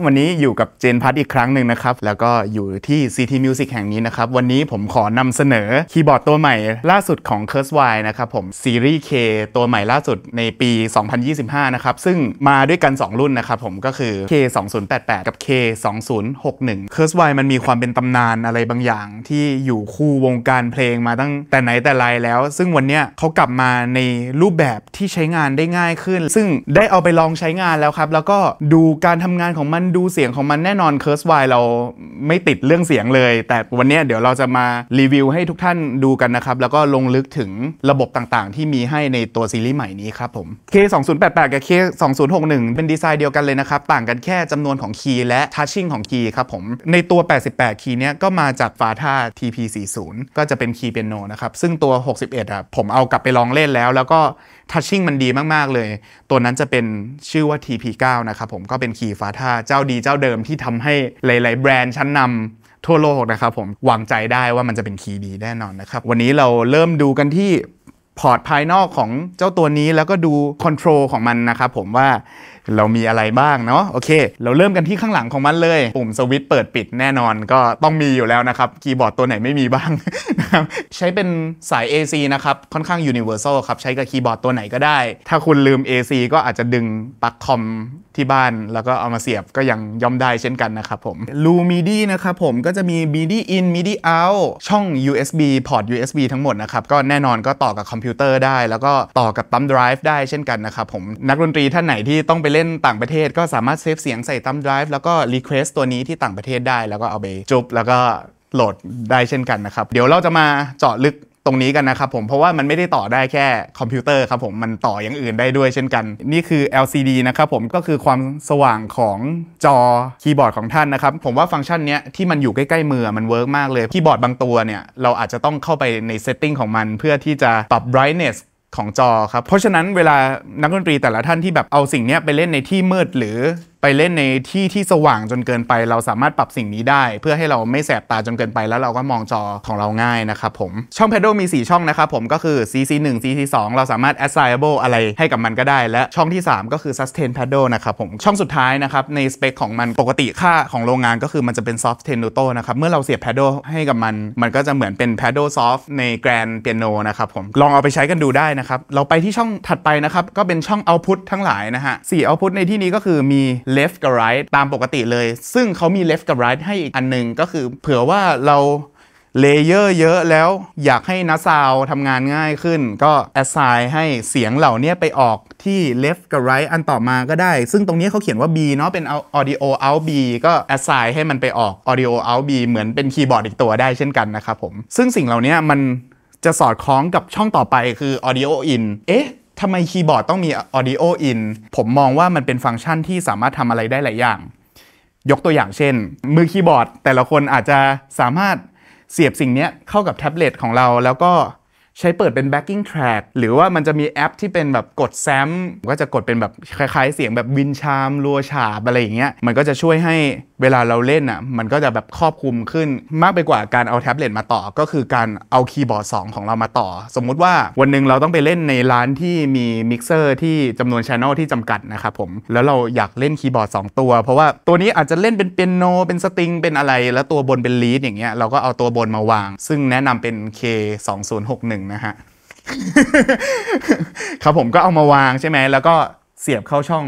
วันนี้อยู่กับเจนพัทอีกครั้งหนึ่งนะครับแล้วก็อยู่ที่ CT Music แห่งนี้นะครับวันนี้ผมขอนำเสนอคีย์บอร์ดตัวใหม่ล่าสุดของ Kurzweil นะครับผมซีรีส์ K ตัวใหม่ล่าสุดในปี 2025 นะครับซึ่งมาด้วยกัน2รุ่นนะครับผมก็คือ K2088 กับ K2061 Kurzweil มันมีความเป็นตำนานอะไรบางอย่างที่อยู่คู่วงการเพลงมาตั้งแต่ไหนแต่ไรแล้วซึ่งวันนี้เขากลับมาในรูปแบบที่ใช้งานได้ง่ายขึ้นซึ่งได้เอาไปลองใช้งานแล้วครับแล้วก็ดูการทำงานของมันดูเสียงของมันแน่นอน Kurzweil เราไม่ติดเรื่องเสียงเลยแต่วันนี้เดี๋ยวเราจะมารีวิวให้ทุกท่านดูกันนะครับแล้วก็ลงลึกถึงระบบต่างๆที่มีให้ในตัวซีรีส์ใหม่นี้ครับผม K2088 กับ K2061 เป็นดีไซน์เดียวกันเลยนะครับต่างกันแค่จำนวนของคีย์และทัชชิ่งของคีย์ครับผมในตัว88คีย์เนี้ยก็มาจาก Fata TP40 ก็จะเป็นคีย์เปียโนนะครับซึ่งตัว61ผมเอากลับไปลองเล่นแล้วก็ทัชชิ่งมันดีมากๆเลยตัวนั้นจะเป็นชื่อว่า TP9 นะครับผมก็เป็นคีย์ Fata เจ้าดีเจ้าเดิมที่ทำให้หลายๆแบรนด์ชั้นนำทั่วโลกนะครับผมวางใจได้ว่ามันจะเป็นคีย์ดีแน่นอนนะครับวันนี้เราเริ่มดูกันที่พอร์ตภายนอกของเจ้าตัวนี้แล้วก็ดูคอนโทรลของมันนะครับผมว่าเรามีอะไรบ้างเนาะโอเคเราเริ่มกันที่ข้างหลังของมันเลยปุ่มสวิตช์เปิดปิดแน่นอนก็ต้องมีอยู่แล้วนะครับคีย์บอร์ดตัวไหนไม่มีบ้าง ใช้เป็นสาย AC นะครับค่อนข้าง universal ครับใช้กับคีย์บอร์ดตัวไหนก็ได้ถ้าคุณลืม AC ก็อาจจะดึงปลั๊กคอมที่บ้านแล้วก็เอามาเสียบก็ยังย่อมได้เช่นกันนะครับผมรู MIDI นะครับผมก็จะมี MIDI in MIDI out ช่อง USB พอร์ต USB ทั้งหมดนะครับก็แน่นอนก็ต่อกับคอมพิวเตอร์ได้แล้วก็ต่อกับปั๊มไดรฟ์ได้เช่นกันนะครับผมนักดนตรีท่านไหนที่ต้องไปเล่นต่างประเทศก็สามารถเซฟเสียงใส่ปั๊มไดรฟ์แล้วก็รีเควสตัวนี้ที่ต่างประเทศได้แล้วก็เอาไปจุบแล้วก็โหลดได้เช่นกันนะครับเดี๋ยวเราจะมาเจาะลึกตรงนี้กันนะครับผมเพราะว่ามันไม่ได้ต่อได้แค่คอมพิวเตอร์ครับผมมันต่ออย่างอื่นได้ด้วยเช่นกันนี่คือ LCD นะครับผมก็คือความสว่างของจอคีย์บอร์ดของท่านนะครับผมว่าฟังก์ชันนี้ที่มันอยู่ใกล้ๆมือมันเวิร์กมากเลยคีย์บอร์ดบางตัวเนี่ยเราอาจจะต้องเข้าไปในเซตติ้งของมันเพื่อที่จะปรับ brightness ของจอครับเพราะฉะนั้นเวลานักดนตรีแต่ละท่านที่แบบเอาสิ่งนี้ไปเล่นในที่มืดหรือไปเล่นในที่ที่สว่างจนเกินไปเราสามารถปรับสิ่งนี้ได้เพื่อให้เราไม่แสบตาจนเกินไปแล้วเราก็มองจอของเราง่ายนะครับผมช่อง Pedal มี4ช่องนะครับผมก็คือ CC1 CC2 เราสามารถ assignable อะไรให้กับมันก็ได้และช่องที่3ก็คือ sustain pedal นะครับผมช่องสุดท้ายนะครับในสเปคของมันปกติค่าของโรงงานก็คือมันจะเป็น soft tenuto นะครับเมื่อเราเสียบ pedal ให้กับมันก็จะเหมือนเป็น pedal soft ใน grand piano นะครับผมลองเอาไปใช้กันดูได้นะครับเราไปที่ช่องถัดไปนะครับก็เป็นช่อง output ทั้งหลายนะฮะ4 output ในที่นี้ก็คือมีleft กับ right ตามปกติเลยซึ่งเขามี left กับ right ให้อีกอันนึงก็คือเผื่อว่าเราเลเยอร์เยอะแล้วอยากให้นักซาวทำงานง่ายขึ้นก็ assign ให้เสียงเหล่านี้ไปออกที่ left กับ right อันต่อมาก็ได้ซึ่งตรงนี้เขาเขียนว่า B เนาะเป็น audio out B ก็ assign ให้มันไปออก audio out B เหมือนเป็นคีย์บอร์ดอีกตัวได้เช่นกันนะครับผมซึ่งสิ่งเหล่านี้มันจะสอดคล้องกับช่องต่อไปคือ audio in ทำไมคีย์บอร์ดต้องมี audio in ผมมองว่ามันเป็นฟังก์ชันที่สามารถทำอะไรได้หลายอย่างยกตัวอย่างเช่นมือคีย์บอร์ดแต่ละคนอาจจะสามารถเสียบสิ่งนี้เข้ากับแท็บเล็ตของเราแล้วก็ใช้เปิดเป็น backing track หรือว่ามันจะมีแอปที่เป็นแบบกดแซมก็จะกดเป็นแบบคล้ายๆเสียงแบบวินชามรัวฉาบอะไรอย่างเงี้ยมันก็จะช่วยให้เวลาเราเล่นมันก็จะแบบครอบคลุมขึ้นมากไปกว่าการเอาแท็บเล็ตมาต่อก็คือการเอาคีย์บอร์ด2ของเรามาต่อสมมุติว่าวันนึงเราต้องไปเล่นในร้านที่มีมิกเซอร์ที่จำนวน channel ที่จำกัดนะครับผมแล้วเราอยากเล่นคีย์บอร์ด2ตัวเพราะว่าตัวนี้อาจจะเล่นเป็นเปียโนเป็นสตริงเป็นอะไรแล้วตัวบนเป็นลีดอย่างเงี้ยเราก็เอาตัวบนมาวางซึ่งแนะนำเป็น K2061 นะฮะ ครับผมก็เอามาวางใช่ไหมแล้วก็เสียบเข้าช่อง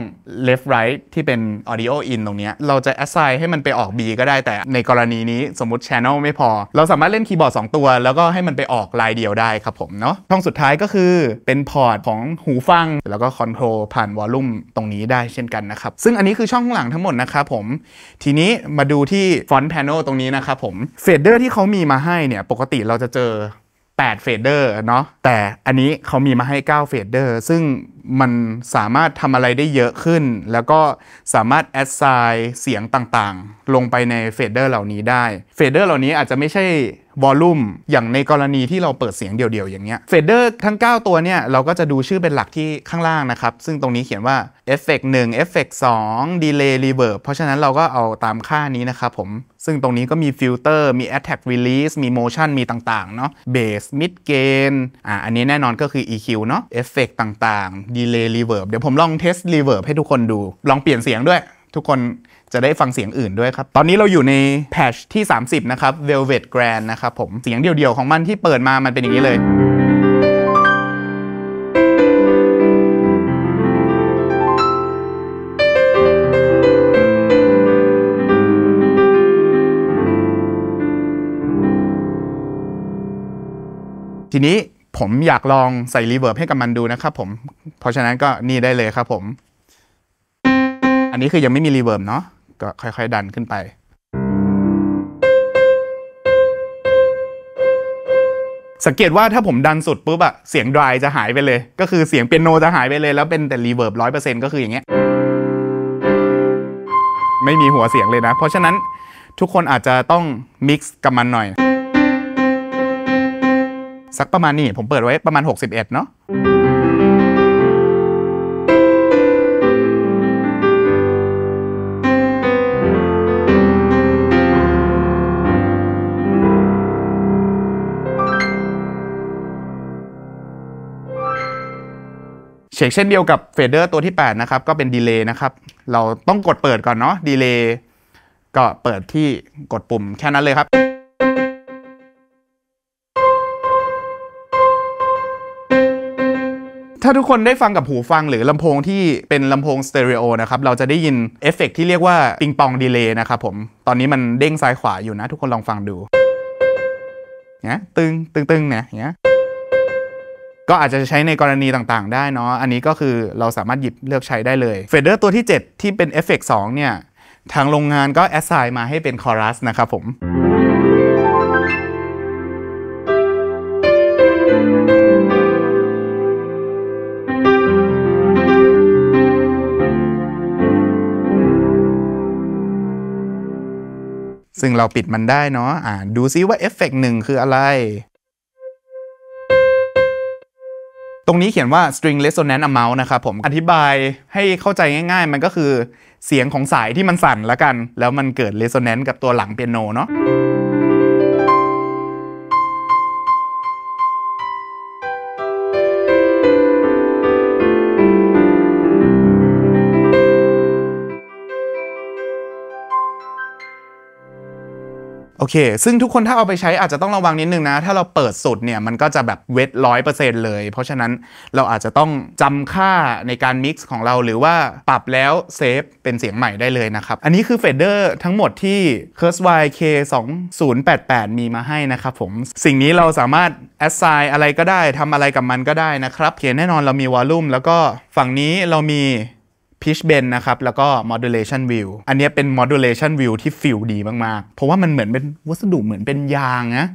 left right ที่เป็น audio in ตรงนี้เราจะ assign ให้มันไปออก B ก็ได้แต่ในกรณีนี้สมมุติ channel ไม่พอเราสามารถเล่นคีย์บอร์ด2ตัวแล้วก็ให้มันไปออกลายเดียวได้ครับผมเนาะช่องสุดท้ายก็คือเป็นพอร์ตของหูฟังแล้วก็คอนโทรลผ่านวอลลุ่มตรงนี้ได้เช่นกันนะครับซึ่งอันนี้คือช่องข้างหลังทั้งหมดนะครับผมทีนี้มาดูที่ฟอนต์แพนเนลตรงนี้นะครับผมเฟดเดอร์ที่เขามีมาให้เนี่ยปกติเราจะเจอ8เฟดเดอร์เนาะแต่อันนี้เขามีมาให้9เฟดเดอร์ซึ่งมันสามารถทำอะไรได้เยอะขึ้นแล้วก็สามารถแอดไซน์เสียงต่างๆลงไปในเฟดเดอร์เหล่านี้ได้เฟดเดอร์เหล่านี้อาจจะไม่ใช่วอลลุ่มอย่างในกรณีที่เราเปิดเสียงเดี่ยวๆอย่างเงี้ยเฟดเดอร์ทั้ง9ตัวเนี่ยเราก็จะดูชื่อเป็นหลักที่ข้างล่างนะครับซึ่งตรงนี้เขียนว่าเอฟเฟกต์1เอฟเฟกต์2ดีเลย์รีเวิร์บเพราะฉะนั้นเราก็เอาตามค่านี้นะครับผมซึ่งตรงนี้ก็มีฟิลเตอร์มี Attack Release มี Motion มีต่างๆเนาะ Bass Mid Gain อันนี้แน่นอนก็คือ EQ เนาะเอฟเฟกต์ต่างๆ Delay Reverb เดี๋ยวผมลองเทส Reverb ให้ทุกคนดูลองเปลี่ยนเสียงด้วย ทุกคนจะได้ฟังเสียงอื่นด้วยครับตอนนี้เราอยู่ในแพทช์ที่30นะครับ Velvet Grand นะครับผมเสียงเดี่ยวๆของมันที่เปิดมามันเป็นอย่างนี้เลยทีนี้ผมอยากลองใส่รีเวิร์บให้กับมันดูนะครับผมเพราะฉะนั้นก็นี่ได้เลยครับผมอันนี้คือยังไม่มีรีเวิร์บเนาะก็ค่อยๆดันขึ้นไปสังเกตว่าถ้าผมดันสุดปุ๊บอะเสียงดรายจะหายไปเลยก็คือเสียงเปียโนจะหายไปเลยแล้วเป็นแต่รีเวิร์บ 100% ก็คืออย่างเงี้ยไม่มีหัวเสียงเลยนะเพราะฉะนั้นทุกคนอาจจะต้องมิกซ์กับมันหน่อยสักประมาณนี้ผมเปิดไว้ประมาณ61เนาะเช่นเดียวกับเฟเดอร์ตัวที่8นะครับก็เป็นดีเลย์นะครับเราต้องกดเปิดก่อนเนาะดีเลย์ก็เปิดที่กดปุ่มแค่นั้นเลยครับถ้าทุกคนได้ฟังกับหูฟังหรือลำโพงที่เป็นลำโพงสเตอริโอนะครับเราจะได้ยินเอฟเฟกต์ที่เรียกว่าปิงปองดีเลย์นะครับผมตอนนี้มันเด้งซ้ายขวาอยู่นะทุกคนลองฟังดูเนี่ยตึงเนี่ยก็อาจจะใช้ในกรณีต่างๆได้เนาะอันนี้ก็คือเราสามารถหยิบเลือกใช้ได้เลยเฟเดอร์ตัวที่7ที่เป็นเอฟเฟกต์2เนี่ยทางโรงงานก็แอสไซน์มาให้เป็นคอรัสนะครับผมซึ่งเราปิดมันได้เนาะดูซิว่าเอฟเฟกต์1คืออะไรตรงนี้เขียนว่า string resonance amount นะครับผมอธิบายให้เข้าใจง่ายๆมันก็คือเสียงของสายที่มันสั่นแล้วกันแล้วมันเกิด resonance กับตัวหลังเปียโนเนาะโอเคซึ่งทุกคนถ้าเอาไปใช้อาจจะต้องระวังนิดนึงนะถ้าเราเปิดสุดเนี่ยมันก็จะแบบเวท 100% เลยเพราะฉะนั้นเราอาจจะต้องจำค่าในการมิกซ์ของเราหรือว่าปรับแล้วเซฟเป็นเสียงใหม่ได้เลยนะครับอันนี้คือเฟเดอร์ทั้งหมดที่ Kurzweil K2088 มีมาให้นะครับผมสิ่งนี้เราสามารถ assign อะไรก็ได้ทำอะไรกับมันก็ได้นะครับแน่นอนเรามี volume แล้วก็ฝั่งนี้เรามีpitch bend นะครับแล้วก็ modulation wheel อันนี้เป็น modulation wheel ที่ฟีลดีมากๆเพราะว่ามันเหมือนเป็นวัสดุเหมือนเป็นยางนะ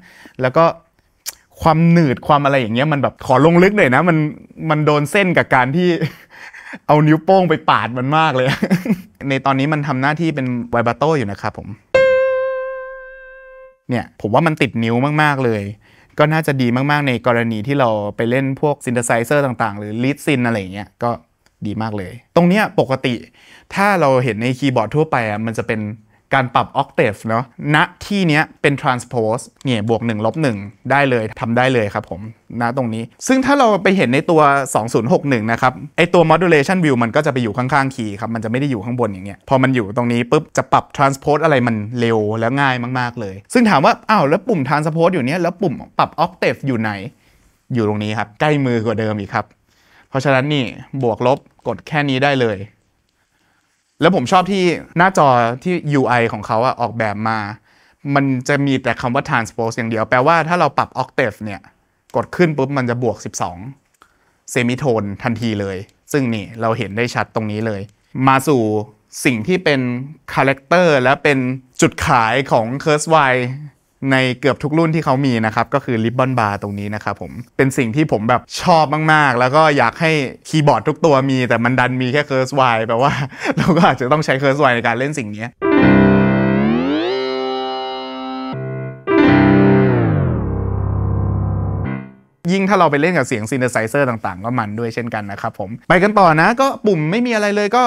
แล้วก็ความหนืดความอะไรอย่างเงี้ยมันแบบขอลงลึกหน่อยนะมันโดนเส้นกับการที่ เอานิ้วโป้งไปปาดมันมากเลย ในตอนนี้มันทำหน้าที่เป็นไวบราโตอยู่นะครับผมเนี่ยผมว่ามันติดนิ้วมากๆเลยก็น่าจะดีมากๆในกรณีที่เราไปเล่นพวกซินเธอไซเซอร์ต่างๆหรือ lead synth อะไรอย่างเงี้ยก็ดีมากเลยตรงเนี้ยปกติถ้าเราเห็นในคีย์บอร์ดทั่วไปมันจะเป็นการปรับ octave เนาะณที่เนี้ยเป็น transpose เนี่ยบวก1ลบ1ได้เลยทำได้เลยครับผมณตรงนี้ซึ่งถ้าเราไปเห็นในตัว 2061 นะครับไอตัว modulation view มันก็จะไปอยู่ข้างๆคีย์ครับมันจะไม่ได้อยู่ข้างบนอย่างเงี้ยพอมันอยู่ตรงนี้ปุ๊บจะปรับ transpose อะไรมันเร็วและง่ายมากๆเลยซึ่งถามว่าอ้าวแล้วปุ่ม transpose อยู่เนี้ยแล้วปุ่มปรับ octave อยู่ไหนอยู่ตรงนี้ครับใกล้มือกว่าเดิมอีกครับเพราะฉะนั้นนี่บวกลบกดแค่นี้ได้เลยแล้วผมชอบที่หน้าจอที่ UI ของเขาออกแบบมามันจะมีแต่คำว่า transpose อย่างเดียวแปลว่าถ้าเราปรับ octave เนี่ยกดขึ้นปุ๊บมันจะบวก12เซมิโทนทันทีเลยซึ่งนี่เราเห็นได้ชัดตรงนี้เลยมาสู่สิ่งที่เป็นคาแรคเตอร์และเป็นจุดขายของ Kurzweilในเกือบทุกรุ่นที่เขามีนะครับก็คือ Ribbon Bar ตรงนี้นะครับผมเป็นสิ่งที่ผมแบบชอบมากๆแล้วก็อยากให้คีย์บอร์ดทุกตัวมีแต่มันดันมีแค่ Kurzweil แปลว่าเราก็อาจจะต้องใช้ Kurzweil ในการเล่นสิ่งนี้ยิ่งถ้าเราไปเล่นกับเสียงซินเธอไซเซอร์ต่างๆก็มันด้วยเช่นกันนะครับผมไปกันต่อนะก็ปุ่มไม่มีอะไรเลยก็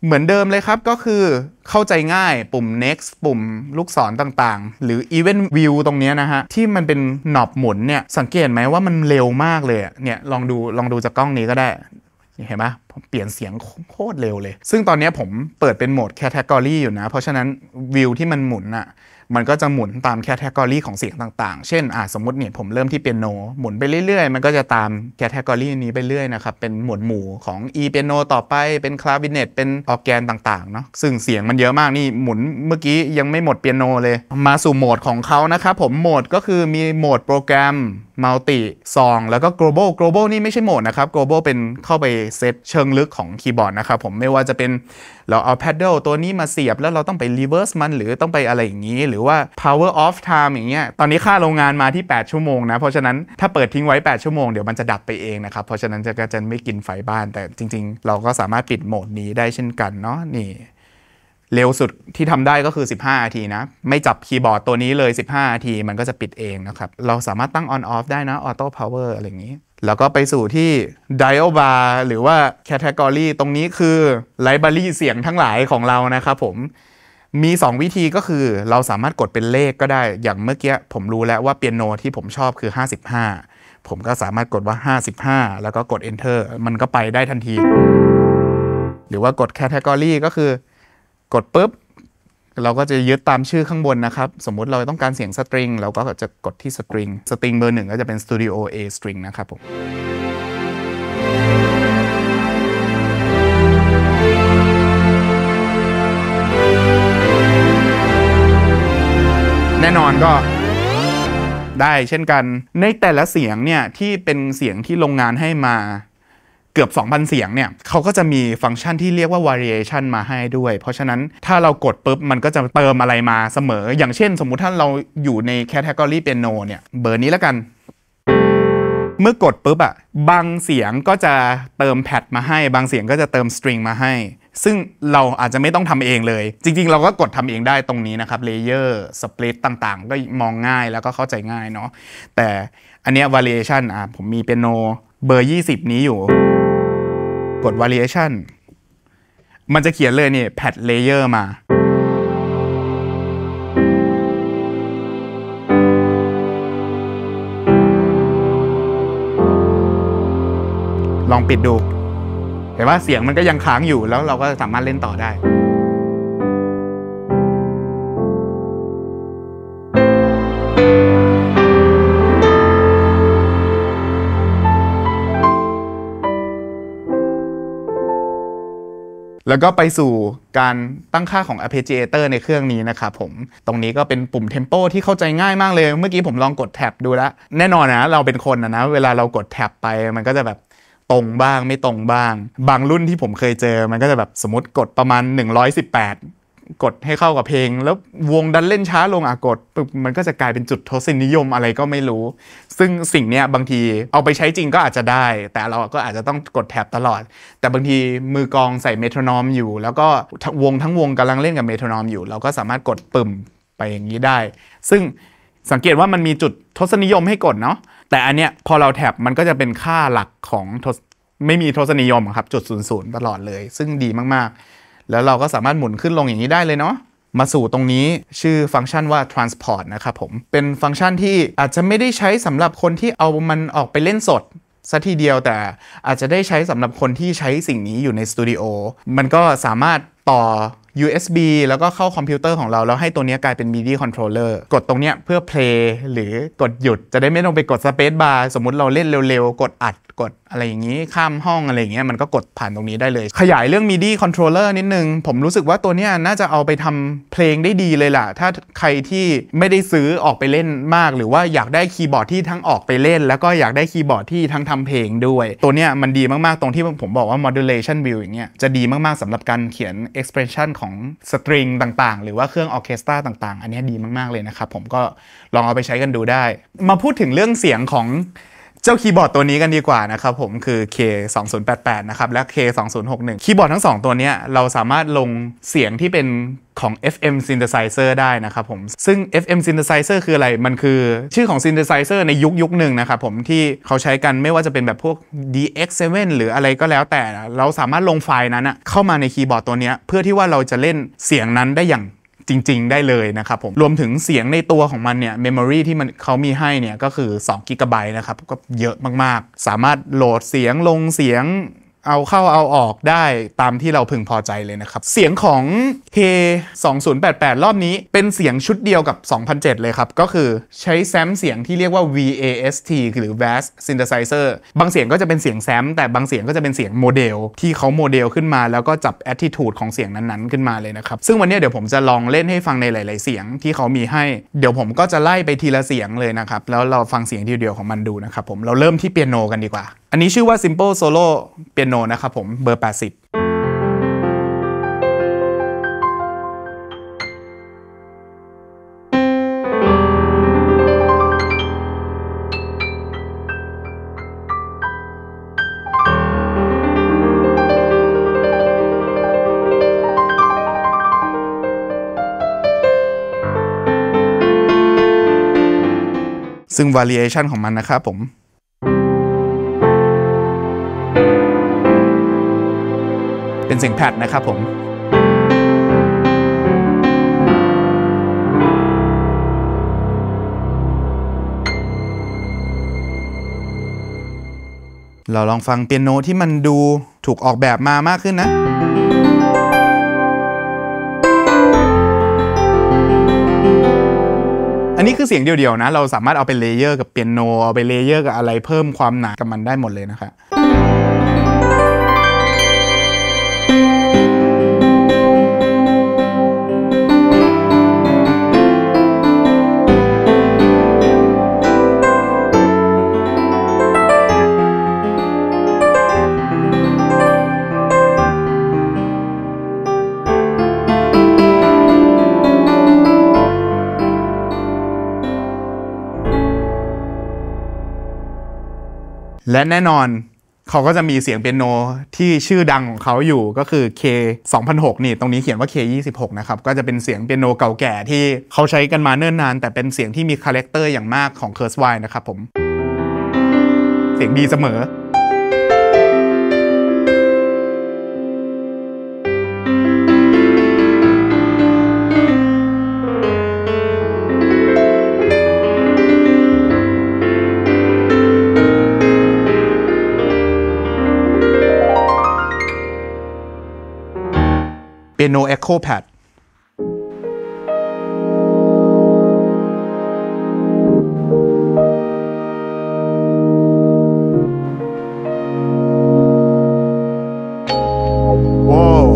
เหมือนเดิมเลยครับก็คือเข้าใจง่ายปุ่ม next ปุ่มลูกศรต่างๆหรือ event view ตรงนี้นะฮะที่มันเป็นหนอบหมุนเนี่ยสังเกตไหมว่ามันเร็วมากเลยเนี่ยลองดูจากกล้องนี้ก็ได้ เห็นไหมผมเปลี่ยนเสียงโคตรเร็วเลยซึ่งตอนนี้ผมเปิดเป็นโหมด Category อยู่นะเพราะฉะนั้นวิวที่มันหมุนอ่ะมันก็จะหมุนตามแคตตากรีของเสียงต่างๆเช่นสมมติเนี่ยผมเริ่มที่เปียโนหมุนไปเรื่อยๆมันก็จะตามแคตตากรีนี้ไปเรื่อยนะครับเป็นหมวดหมู่ของ E เปียโนต่อไปเป็นคลาวิเนตเป็นออร์แกนต่างๆเนาะซึ่งเสียงมันเยอะมากนี่หมุนเมื่อกี้ยังไม่หมดเปียโนเลยมาสู่โหมดของเขานะครับผมโหมดก็คือมีโหมดโปรแกรมมัลติซองแล้วก็ global นี่ไม่ใช่โหมดนะครับ global เป็นเข้าไปเซตเชิงลึกของคีย์บอร์ดนะครับผมไม่ว่าจะเป็นเราเอา paddle ตัวนี้มาเสียบแล้วเราต้องไป reverse มันหรือต้องไปอะไรอย่างนี้หรือว่า power off time อย่างเงี้ยตอนนี้ค่าโรงงานมาที่8ชั่วโมงนะเพราะฉะนั้นถ้าเปิดทิ้งไว้8ชั่วโมงเดี๋ยวมันจะดับไปเองนะครับเพราะฉะนั้นจะไม่กินไฟบ้านแต่จริงๆเราก็สามารถปิดโหมดนี้ได้เช่นกันเนาะนี่เร็วสุดที่ทำได้ก็คือ15นาทีนะไม่จับคีย์บอร์ดตัวนี้เลย15นาทีมันก็จะปิดเองนะครับเราสามารถตั้ง on off ได้นะ auto power อะไรอย่างนี้แล้วก็ไปสู่ที่ dial bar หรือว่า category ตรงนี้คือ library เสียงทั้งหลายของเรานะครับผมมี2วิธีก็คือเราสามารถกดเป็นเลขก็ได้อย่างเมื่อกี้ผมรู้แล้วว่าเปียโนที่ผมชอบคือ55ผมก็สามารถกดว่า55แล้วก็กด enter มันก็ไปได้ทันทีหรือว่ากด category ก็คือกดปุ๊บเราก็จะยึดตามชื่อข้างบนนะครับสมมุติเราต้องการเสียงสตริงเราก็จะกดที่สตริงเบอร์1ก็จะเป็น Studio A string นะครับผมแน่นอนก็ได้เช่นกันในแต่ละเสียงเนี่ยที่เป็นเสียงที่โรงงานให้มาเกือบ 2,000 เสียงเนี่ยเขาก็จะมีฟังก์ชันที่เรียกว่า variation มาให้ด้วยเพราะฉะนั้นถ้าเรากดปุ๊บมันก็จะเติมอะไรมาเสมออย่างเช่นสมมุติถ้าเราอยู่ใน category piano เนี่ยเบอร์นี้แล้วกันเมื่อกดปุ๊บบางเสียงก็จะเติมแพดมาให้บางเสียงก็จะเติมสตริงมาให้ซึ่งเราอาจจะไม่ต้องทำเองเลยจริงๆเราก็กดทำเองได้ตรงนี้นะครับเลเยอร์สปลิตต่างๆก็มองง่ายแล้วก็เข้าใจง่ายเนาะแต่อันเนี้ย variation ผมมีเปียโนเบอร์20นี้อยู่กด variation มันจะเขียนเลยนี่ pad layer มาลองปิดดูเห็นว่าเสียงมันก็ยังค้างอยู่แล้วเราก็สามารถเล่นต่อได้แล้วก็ไปสู่การตั้งค่าของ arpeggiator ในเครื่องนี้นะครับผมตรงนี้ก็เป็นปุ่ม tempo ที่เข้าใจง่ายมากเลยเมื่อกี้ผมลองกดแท็บดูแล้วแน่นอนนะเราเป็นคนนะเวลาเรากดแท็บไปมันก็จะแบบตรงบ้างไม่ตรงบ้างบางรุ่นที่ผมเคยเจอมันก็จะแบบสมมติกดประมาณ118กดให้เข้ากับเพลงแล้ววงดันเล่นช้าลงกดปุ๊บมันก็จะกลายเป็นจุดทศนิยมอะไรก็ไม่รู้ซึ่งสิ่งเนี้ยบางทีเอาไปใช้จริงก็อาจจะได้แต่เราก็อาจจะต้องกดแท็บตลอดแต่บางทีมือกลองใส่เมโทรนอมอยู่แล้วก็วงทั้งวงกำลังเล่นกับเมโทรนอมอยู่เราก็สามารถกดปุ่มไปอย่างนี้ได้ซึ่งสังเกตว่ามันมีจุดทศนิยมให้กดเนาะแต่อันเนี้ยพอเราแท็บมันก็จะเป็นค่าหลักของไม่มีทศนิยมครับจุด00ตลอดเลยซึ่งดีมากๆแล้วเราก็สามารถหมุนขึ้นลงอย่างนี้ได้เลยเนาะมาสู่ตรงนี้ชื่อฟังก์ชันว่า transport นะครับผมเป็นฟังก์ชันที่อาจจะไม่ได้ใช้สำหรับคนที่เอามันออกไปเล่นสดซะทีเดียวแต่อาจจะได้ใช้สำหรับคนที่ใช้สิ่งนี้อยู่ในสตูดิโอมันก็สามารถต่อ USB แล้วก็เข้าคอมพิวเตอร์ของเราแล้วให้ตัวนี้กลายเป็น MIDI controller กดตรงเนี้ยเพื่อ play หรือกดหยุดจะได้ไม่ต้องไปกด space bar สมมุติเราเล่นเร็วๆกดอัดกดอะไรอย่างนี้ข้ามห้องอะไรอย่างเงี้ยมันก็กดผ่านตรงนี้ได้เลยขยายเรื่อง MIDI controller นิดนึงผมรู้สึกว่าตัวเนี้ยน่าจะเอาไปทำเพลงได้ดีเลยล่ะถ้าใครที่ไม่ได้ซื้อออกไปเล่นมากหรือว่าอยากได้คีย์บอร์ดที่ทั้งออกไปเล่นแล้วก็อยากได้คีย์บอร์ดที่ทั้งทำเพลงด้วยตัวเนี้ยมันดีมากๆตรงที่ผมบอกว่า modulation wheel อย่างเงี้ยจะดีมากๆสำหรับการเขียน expression ของสตริงต่างๆหรือว่าเครื่องออร์เคสตราต่างๆอันนี้ดีมากๆเลยนะครับผมก็ลองเอาไปใช้กันดูได้มาพูดถึงเรื่องเสียงของเจ้าคีย์บอร์ดตัวนี้กันดีกว่านะครับผมคือ K2088 นะครับและ K2061 คีย์บอร์ดทั้ง2ตัวนี้เราสามารถลงเสียงที่เป็นของ FM synthesizer ได้นะครับผมซึ่ง FM synthesizer คืออะไรมันคือชื่อของ synthesizer ในยุคหนึ่งนะครับผมที่เขาใช้กันไม่ว่าจะเป็นแบบพวก DX7 หรืออะไรก็แล้วแต่เราสามารถลงไฟล์นั้นเข้ามาในคีย์บอร์ดตัวนี้เพื่อที่ว่าเราจะเล่นเสียงนั้นได้อย่างจริงๆได้เลยนะครับผมรวมถึงเสียงในตัวของมันเนี่ย memory ที่มันเขามีให้เนี่ยก็คือ2 GB นะครับก็เยอะมากๆสามารถโหลดเสียงลงเสียง เอาเข้าเอาออกได้ตามที่เราพึงพอใจเลยนะครับเสียงของ K 2088รอบนี้เป็นเสียงชุดเดียวกับ2007เลยครับก็คือใช้แซมเสียงที่เรียกว่า VAST หรือ Vast Synthesizer บางเสียงก็จะเป็นเสียงแซมแต่บางเสียงก็จะเป็นเสียงโมเดลที่เขาโมเดลขึ้นมาแล้วก็จับ attitude ของเสียงนั้นๆขึ้นมาเลยนะครับซึ่งวันนี้เดี๋ยวผมจะลองเล่นให้ฟังในหลายๆเสียงที่เขามีให้เดี๋ยวผมก็จะไล่ไปทีละเสียงเลยนะครับแล้วเราฟังเสียงเดียวๆของมันดูนะครับผมเราเริ่มที่เปียโนกันดีกว่าอันนี้ชื่อว่า Simple Solo Piano นะครับผมเบอร์ 80ซึ่ง variation ของมันนะครับผมเป็นเสียงแพดนะครับผมเราลองฟังเปียโนที่มันดูถูกออกแบบมามากขึ้นนะอันนี้คือเสียงเดียวๆนะเราสามารถเอาไปเลเยอร์กับเปียโนเอาไปเลเยอร์กับอะไรเพิ่มความหนากับมันได้หมดเลยนะครับและแน่นอนเขาก็จะมีเสียงเปียโนที่ชื่อดังของเขาอยู่ก็คือ K 2006นี่ตรงนี้เขียนว่า K 26นะครับก็จะเป็นเสียงเปียโนเก่าแก่ที่เขาใช้กันมาเนิ่นนานแต่เป็นเสียงที่มีคาแรคเตอร์อย่างมากของ Kurzweil นะครับผมเสียงดีเสมอเปียโน Echo Pad ว้าว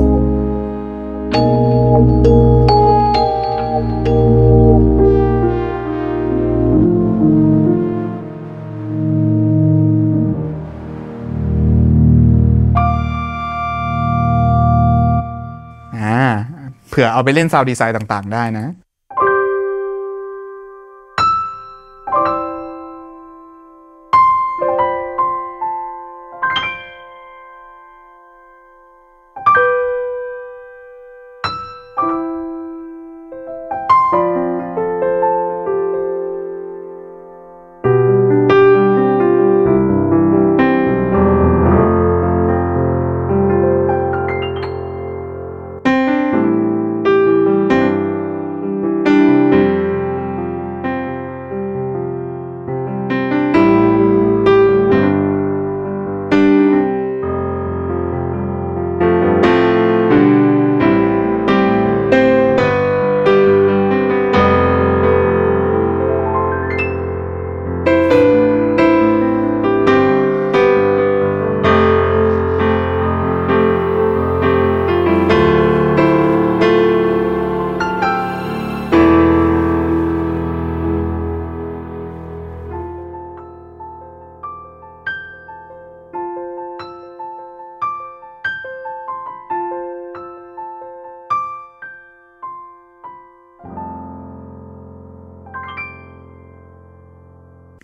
เผื่อเอาไปเล่นซาวด์ดีไซน์ต่างๆได้นะ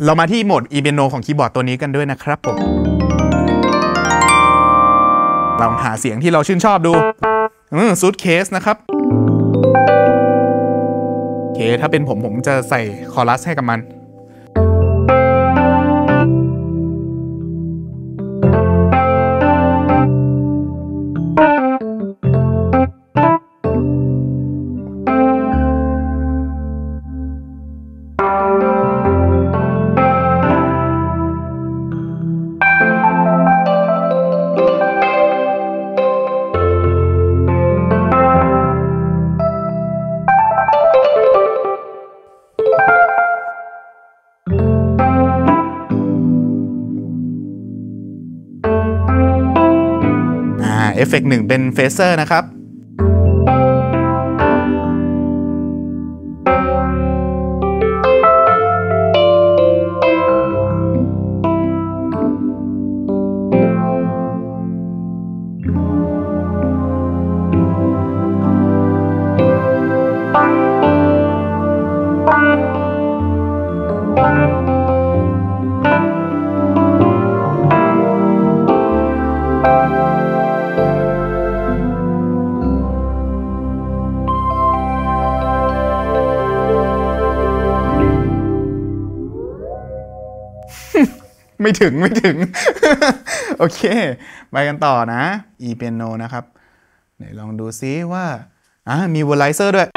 เรามาที่โหมด e-piano ของคีย์บอร์ดตัวนี้กันด้วยนะครับผมลองหาเสียงที่เราชื่นชอบดูซูทเคสนะครับโอเคถ้าเป็นผมจะใส่คอรัสให้กับมัน โ เอฟเฟกต์1เป็นเฟเซอร์นะครับไม่ถึง โอเคไปกันต่อนะ E piano นะครับไหนลองดูซิว่ามี Equalizer ด้วย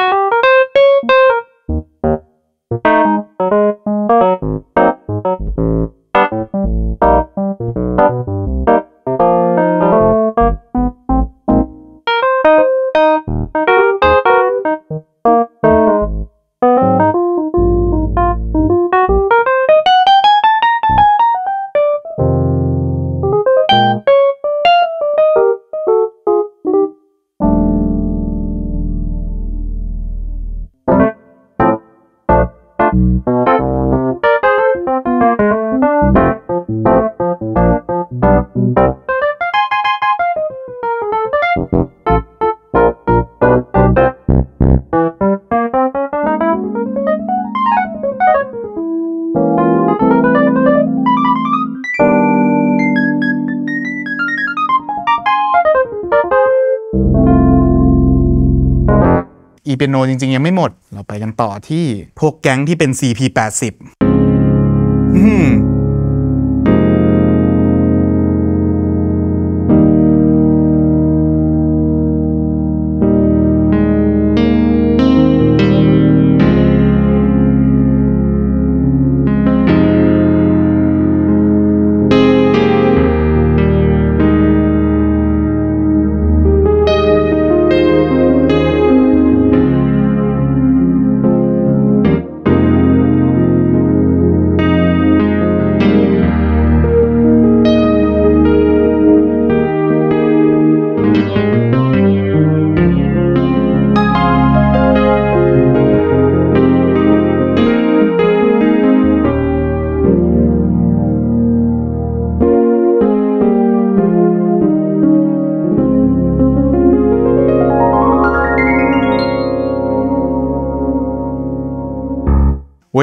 อีเปียโนจริงๆยังไม่หมดเราไปกันต่อที่พวกแก๊งที่เป็น CP80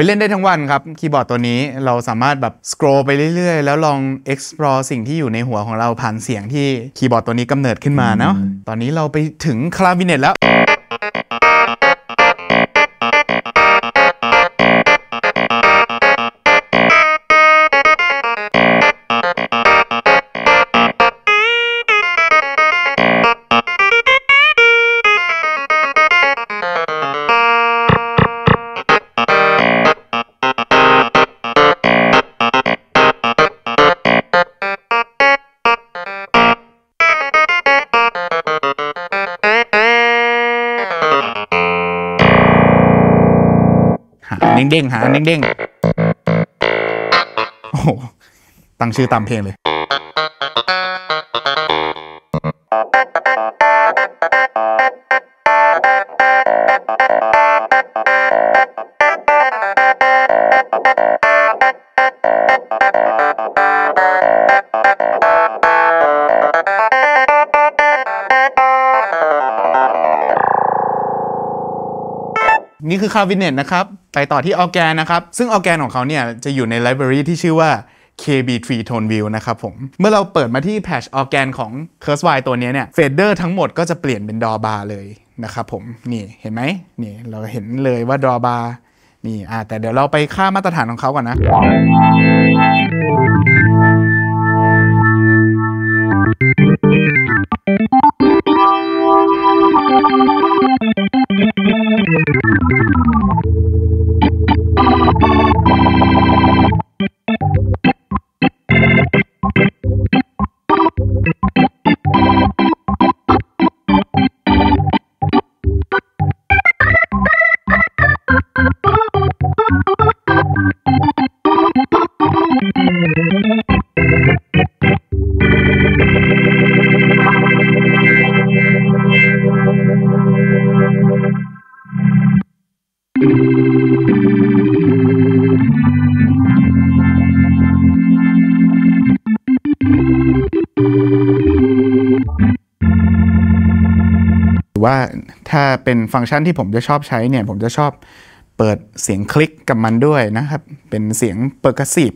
เล่นได้ทั้งวันครับคีย์บอร์ดตัวนี้เราสามารถแบบสครอลไปเรื่อยๆแล้วลอง explore สิ่งที่อยู่ในหัวของเราผ่านเสียงที่คีย์บอร์ดตัวนี้กำเนิดขึ้นมาเนาะตอนนี้เราไปถึงคลาวิเนตแล้วเด้งๆหาเด้งๆโอ้โหตั้งชื่อตามเพลงเลยนี่คือคาร์วินเนตนะครับไปต่อที่ออร์แกนนะครับซึ่งออร์แกนของเขาเนี่ยจะอยู่ในไลบรารีที่ชื่อว่า KB3 Tone View นะครับผมเมื่อเราเปิดมาที่แพทช์ออร์แกนของ Kurzweil ตัวนี้เนี่ยเฟดเดอร์ทั้งหมดก็จะเปลี่ยนเป็นดอบาร์เลยนะครับผมนี่เห็นไหมนี่เราเห็นเลยว่าดอบาร์นี่แต่เดี๋ยวเราไปค่ามาตรฐานของเขาก่อนนะ ว่าถ้าเป็นฟังก์ชันที่ผมจะชอบใช้เนี่ยผมจะชอบเปิดเสียงคลิกกับมันด้วยนะครับเป็นเสียงเปอร์คัสซีฟ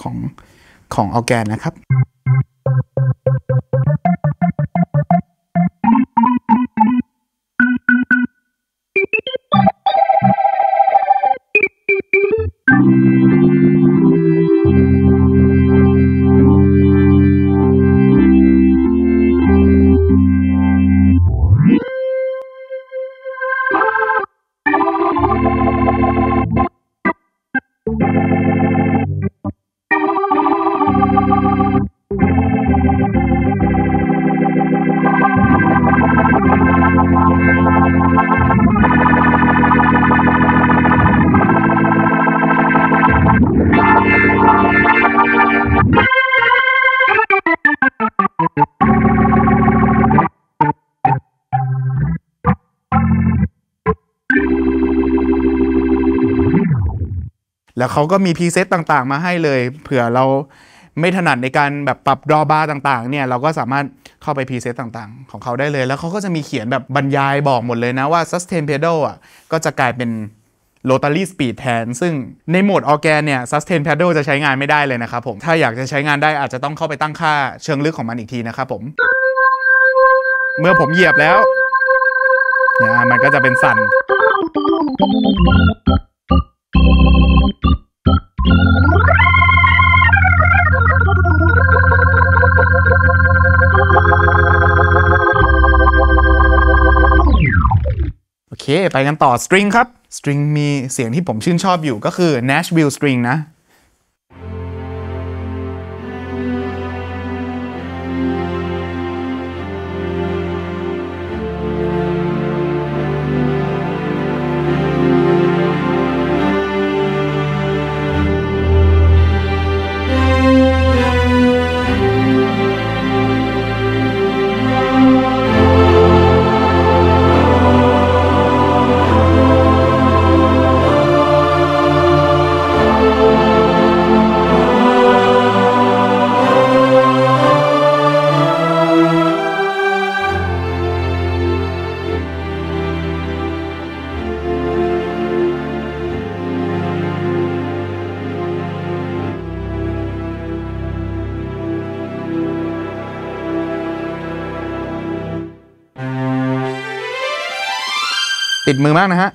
ของออร์แกนนะครับแล้วเขาก็มีพรีเซตต่างๆมาให้เลยเผื่อเราไม่ถนัดในการแบบปรับดรอบาร์ต่างๆเนี่ยเราก็สามารถเข้าไปพรีเซตต่างๆของเขาได้เลยแล้วเขาก็จะมีเขียนแบบบรรยายบอกหมดเลยนะว่า sustain pedal อ่ะก็จะกลายเป็น rotary speed แทนซึ่งในโหมดออร์แกนเนี่ย sustain pedal จะใช้งานไม่ได้เลยนะครับผมถ้าอยากจะใช้งานได้อาจจะต้องเข้าไปตั้งค่าเชิงลึกของมันอีกทีนะครับผมเมื่อผมเหยียบแล้วเนี่ยมันก็จะเป็นสั่นโอเคไปกันต่อสตริงครับสตริงมีเสียงที่ผมชื่นชอบอยู่ก็คือ Nashville String นะติดมือมากนะฮะ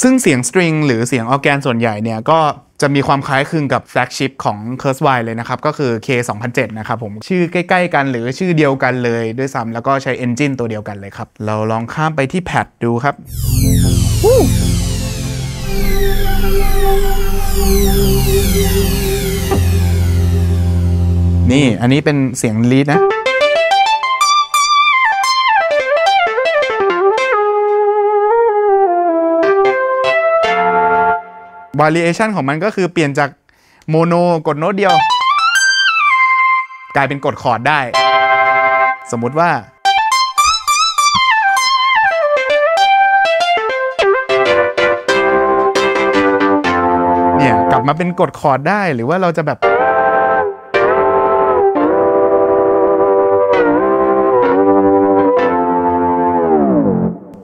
ซึ่งเสียงสตริงหรือเสียงออร์แกนส่วนใหญ่เนี่ยก็จะมีความคล้ายคลึงกับแฟลกชิพของ Kurzweil เลยนะครับก็คือ K 2007นะครับผมชื่อใกล้ๆกันหรือชื่อเดียวกันเลยด้วยซ้ำแล้วก็ใช้ Engine ตัวเดียวกันเลยครับเราลองข้ามไปที่แพดดูครับนี่อันนี้เป็นเสียงลีดนะvariation ของมันก็คือเปลี่ยนจากโมโนกดโน้ตเดียวกลายเป็นกดคอร์ดได้สมมุติว่าเนี่ยกลับมาเป็นกดคอร์ดได้หรือว่าเราจะแบบ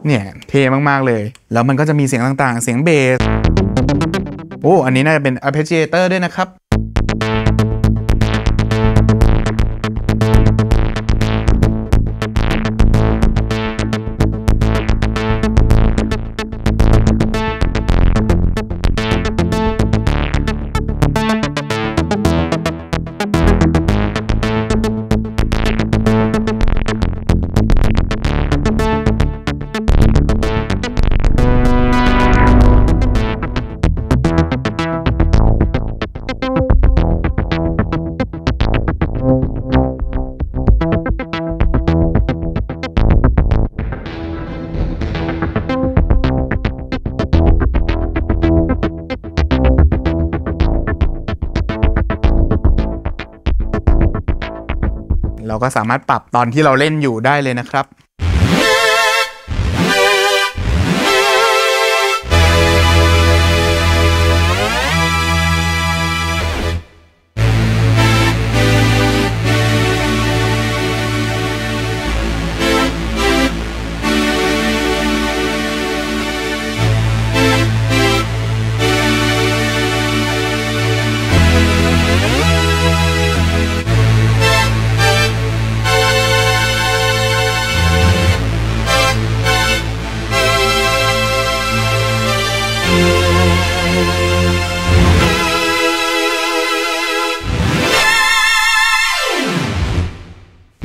เนี่ยเท่มากๆเลยแล้วมันก็จะมีเสียงต่างๆเสียงเบสโอ้อันนี้น่าจะเป็น arpeggiator ด้วยนะครับ เราก็สามารถปรับตอนที่เราเล่นอยู่ได้เลยนะครับ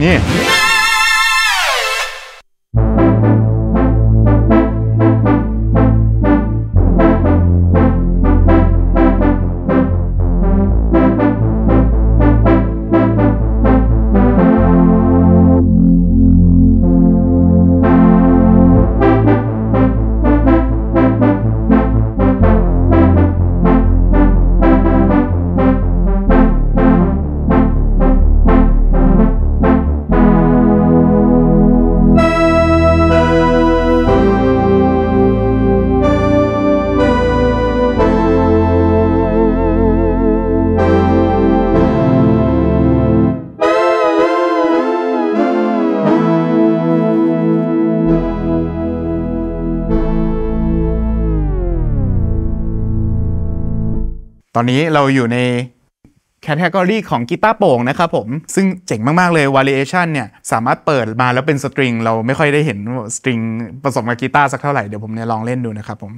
นี่ตอนนี้เราอยู่ในแคตตากรีของกีตาร์โปร่งนะครับผมซึ่งเจ๋งมากๆเลย Variation เนี่ยสามารถเปิดมาแล้วเป็นสตริงเราไม่ค่อยได้เห็นสตริงผสมกับกีตาร์สักเท่าไหร่เดี๋ยวผมเนี่ยลองเล่นดูนะครับผม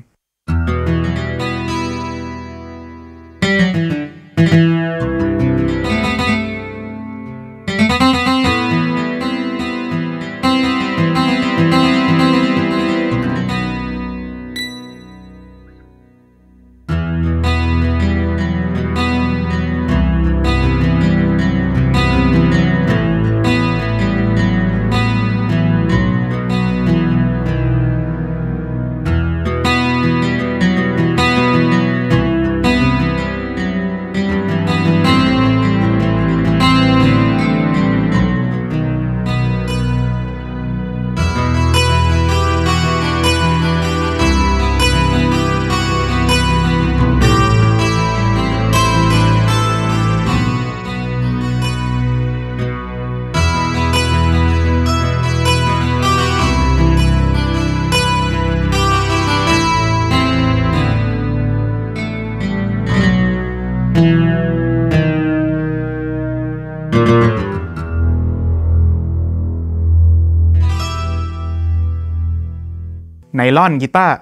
ไนลอนกีตาร์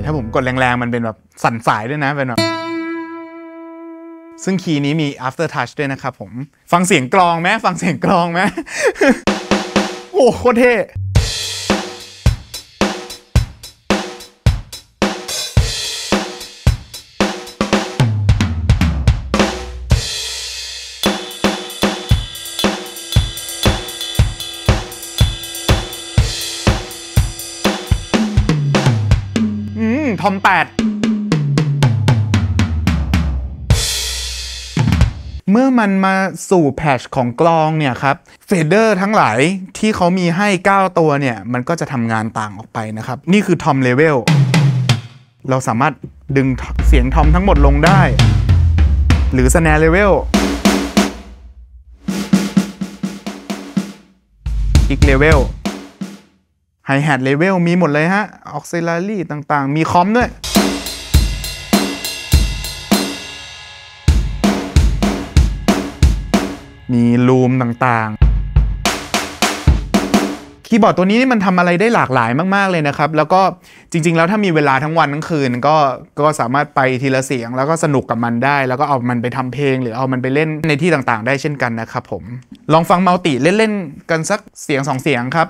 ถ้าผมกดแรงๆมันเป็นแบบสั่นสายด้วยนะเป็นแบบซึ่งคีย์นี้มี after touch ด้วยนะครับผมฟังเสียงกลองไหมฟังเสียงกลองไหม โอ้โคตรเท่ทอม8เมื่อมันมาสู่แพทช์ของกลองเนี่ยครับเฟเดอร์ทั้งหลายที่เขามีให้9ตัวเนี่ยมันก็จะทำงานต่างออกไปนะครับนี่คือทอมเลเวลเราสามารถดึงเสียงทอมทั้งหมดลงได้ หรือ snare level kick level hi hat level มีหมดเลยฮะ auxiliary ต่างๆมีคอมด้วยมีลูมต่างๆคีย์บอร์ดตัวนี้มันทำอะไรได้หลากหลายมากๆเลยนะครับแล้วก็จริงๆแล้วถ้ามีเวลาทั้งวันทั้งคืนก็สามารถไปทีละเสียงแล้วก็สนุกกับมันได้แล้วก็เอามันไปทำเพลงหรือเอามันไปเล่นในที่ต่างๆได้เช่นกันนะครับผมลองฟังมัลติเล่นๆกันสักเสียง2 เสียงครับ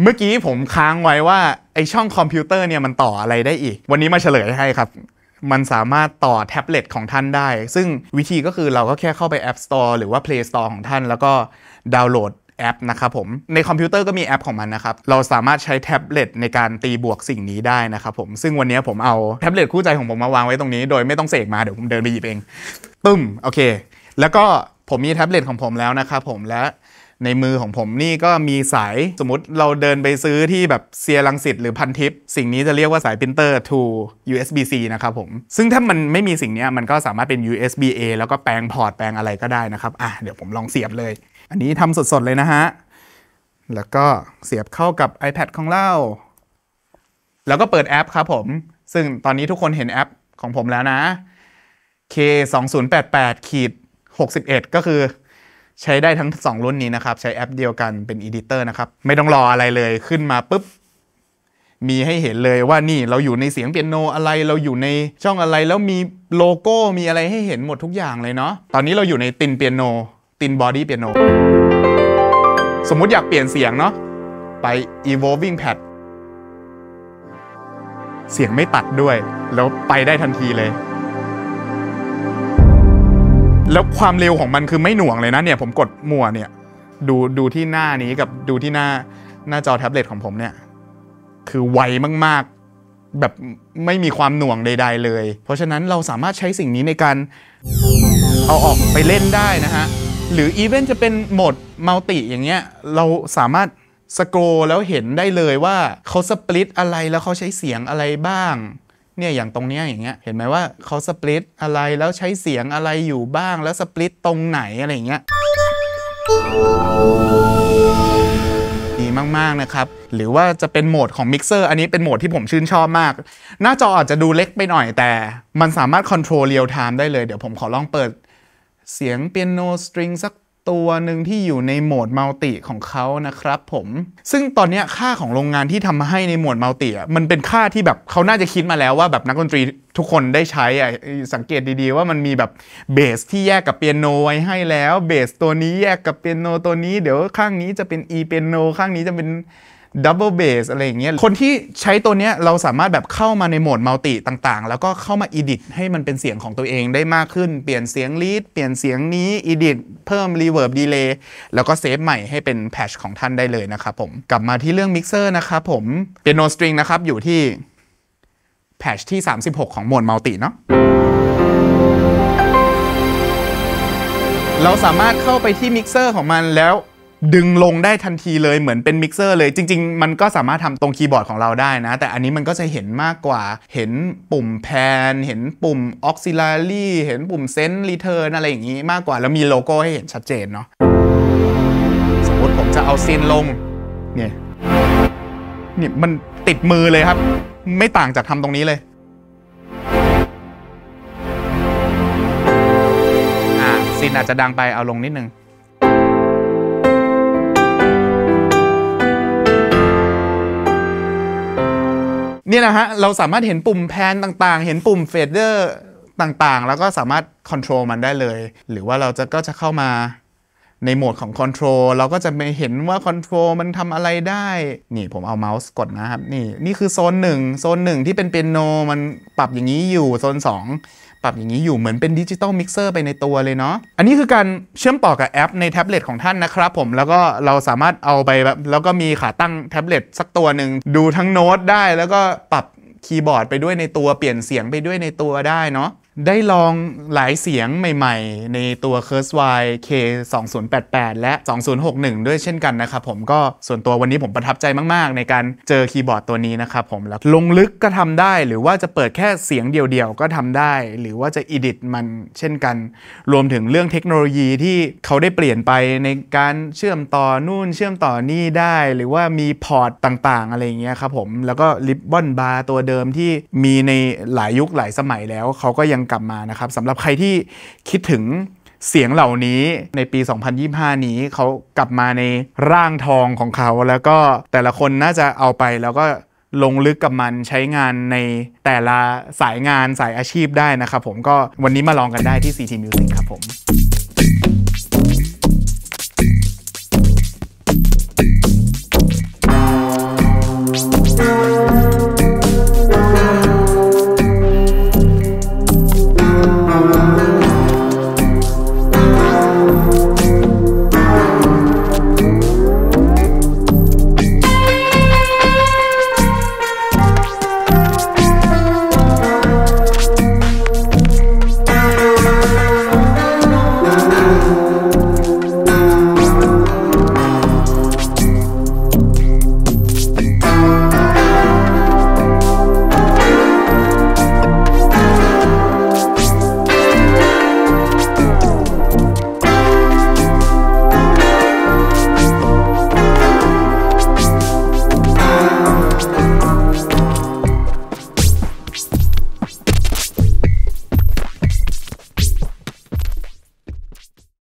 เมื่อกี้ผมค้างไว้ว่าไอช่องคอมพิวเตอร์เนี่ยมันต่ออะไรได้อีกวันนี้มาเฉลยให้ครับมันสามารถต่อแท็บเล็ตของท่านได้ซึ่งวิธีก็คือเราก็แค่เข้าไป App Store หรือว่า Play Store ของท่านแล้วก็ดาวน์โหลดแอปนะครับผมในคอมพิวเตอร์ก็มีแอปของมันนะครับเราสามารถใช้แท็บเล็ตในการตีบวกสิ่งนี้ได้นะครับผมซึ่งวันนี้ผมเอาแท็บเล็ตคู่ใจของผมมาวางไว้ตรงนี้โดยไม่ต้องเสกมาเดี๋ยวผมเดินไปหยิบเองตึ้มโอเคแล้วก็ผมมีแท็บเล็ตของผมแล้วนะครับผมและในมือของผมนี่ก็มีสายสมมติเราเดินไปซื้อที่แบบเซียรังสิตหรือพันทิปสิ่งนี้จะเรียกว่าสายปรินเตอร์ to USB-C นะครับผมซึ่งถ้ามันไม่มีสิ่งนี้มันก็สามารถเป็น USB-A แล้วก็แปลงพอร์ตแปลงอะไรก็ได้นะครับเดี๋ยวผมลองเสียบเลยอันนี้ทำสดๆเลยนะฮะแล้วก็เสียบเข้ากับ iPad ของเราแล้วก็เปิดแอปครับผมซึ่งตอนนี้ทุกคนเห็นแอปของผมแล้วนะ K2088-61 ก็คือใช้ได้ทั้ง2รุ่นนี้นะครับใช้แอปเดียวกันเป็น Editor นะครับไม่ต้องรออะไรเลยขึ้นมาปุ๊บมีให้เห็นเลยว่านี่เราอยู่ในเสียงเปียโนอะไรเราอยู่ในช่องอะไรแล้วมีโลโก้มีอะไรให้เห็นหมดทุกอย่างเลยเนาะตอนนี้เราอยู่ในตินเปียโนตินบอดี้เปียโนสมมุติอยากเปลี่ยนเสียงเนาะไป Evolving Pad เสียงไม่ตัดด้วยแล้วไปได้ทันทีเลยแล้วความเร็วของมันคือไม่หน่วงเลยนะเนี่ยผมกดมั่วเนี่ยดูที่หน้านี้กับดูที่หน้าจอแท็บเล็ตของผมเนี่ยคือไวมากๆแบบไม่มีความหน่วงใดๆเลยเพราะฉะนั้นเราสามารถใช้สิ่งนี้ในการเอาออกไปเล่นได้นะฮะหรืออีเวนต์จะเป็นโหมดมัลติอย่างเงี้ยเราสามารถสโครลแล้วเห็นได้เลยว่าเขาสปลิตอะไรแล้วเขาใช้เสียงอะไรบ้างเนี่ยอย่างตรงนี้อย่างเงี้ยเห็นไหมว่าเขาสปลิตอะไรแล้วใช้เสียงอะไรอยู่บ้างแล้วสปลิตตรงไหนอะไรอย่างเงี้ยดีมากๆนะครับหรือว่าจะเป็นโหมดของมิกเซอร์อันนี้เป็นโหมดที่ผมชื่นชอบมากหน้าจออาจจะดูเล็กไปหน่อยแต่มันสามารถคอนโทรลเรียลไทม์ได้เลยเดี๋ยวผมขอลองเปิดเสียงเปียโนสตริงสัก ตัวหนึ่งที่อยู่ในโหมดมัลติของเขานะครับผมซึ่งตอนนี้ค่าของโรงงานที่ทำมาให้ในโหมดมัลติมันเป็นค่าที่แบบเขาน่าจะคิดมาแล้วว่าแบบนักดนตรีทุกคนได้ใช้สังเกตดีๆว่ามันมีแบบเบสที่แยกกับเปียโนไว้ให้แล้วเบสตัวนี้แยกกับเปียโนตัวนี้เดี๋ยวข้างนี้จะเป็น E เปียโนข้างนี้จะเป็นดับเบิลเบสอะไรอย่างเงี้ยคนที่ใช้ตัวเนี้ยเราสามารถแบบเข้ามาในโหมดมัลติต่างๆแล้วก็เข้ามาอีดิทให้มันเป็นเสียงของตัวเองได้มากขึ้นเปลี่ยนเสียงลีดเปลี่ยนเสียงนี้อีดิทเพิ่มรีเวิร์บดีเลย์แล้วก็เซฟใหม่ให้เป็นแพทช์ของท่านได้เลยนะครับผมกลับมาที่เรื่องมิกเซอร์นะครับผมเปียโนสตริงนะครับอยู่ที่แพทช์ที่36ของโหมดมัลติเนาะเราสามารถเข้าไปที่มิกเซอร์ของมันแล้วดึงลงได้ทันทีเลยเหมือนเป็นมิกเซอร์เลยจริงๆมันก็สามารถทำตรงคีย์บอร์ดของเราได้นะแต่อันนี้มันก็จะเห็นมากกว่าเห็นปุ่มแพนเห็นปุ่ม auxiliary เห็นปุ่ม send return อะไรอย่างนี้มากกว่าแล้วมีโลโก้ให้เห็นชัดเจนเนาะสมมติผมจะเอาซีนลงเนี่ยมันติดมือเลยครับไม่ต่างจากทำตรงนี้เลยซีนอาจจะดังไปเอาลงนิดนึงนี่นะฮะเราสามารถเห็นปุ่มแพนต่างๆเห็นปุ่มเฟดเดอร์ต่างๆแล้วก็สามารถคอนโทรลมันได้เลยหรือว่าเราก็จะเข้ามาในโหมดของคอนโทรลเราก็จะไม่เห็นว่าคอนโทรลมันทำอะไรได้นี่ผมเอาเมาส์กดนะครับนี่คือโซน1ที่เป็นเปียโนมันปรับอย่างนี้อยู่โซน2ปรับอย่างนี้อยู่เหมือนเป็นดิจิตอลมิกเซอร์ไปในตัวเลยเนาะอันนี้คือการเชื่อมต่อกับแอปในแท็บเล็ตของท่านนะครับผมแล้วก็เราสามารถเอาไปแบบแล้วก็มีขาตั้งแท็บเล็ตสักตัวหนึ่งดูทั้งโน้ตได้แล้วก็ปรับคีย์บอร์ดไปด้วยในตัวเปลี่ยนเสียงไปด้วยในตัวได้เนาะได้ลองหลายเสียงใหม่ๆในตัว Kurzweil K2088 และ 2061 ด้วยเช่นกันนะครับผมก็ส่วนตัววันนี้ผมประทับใจมากๆในการเจอคีย์บอร์ดตัวนี้นะครับผมแล้วลงลึกก็ทำได้หรือว่าจะเปิดแค่เสียงเดียวๆก็ทำได้หรือว่าจะ edit มันเช่นกันรวมถึงเรื่องเทคโนโลยีที่เขาได้เปลี่ยนไปในการเชื่อมต่อนู่นเชื่อมต่อนี่ได้หรือว่ามีพอร์ตต่างๆอะไรอย่างเงี้ยครับผมแล้วก็ริบบอนบาร์ตัวเดิมที่มีในหลายยุคหลายสมัยแล้วเขาก็ยังกลับมานะครับสำหรับใครที่คิดถึงเสียงเหล่านี้ในปี 2025 นี้เขากลับมาในร่างทองของเขาแล้วก็แต่ละคนน่าจะเอาไปแล้วก็ลงลึกกับมันใช้งานในแต่ละสายงานสายอาชีพได้นะครับผมก็วันนี้มาลองกันได้ที่ CT Music ครับผม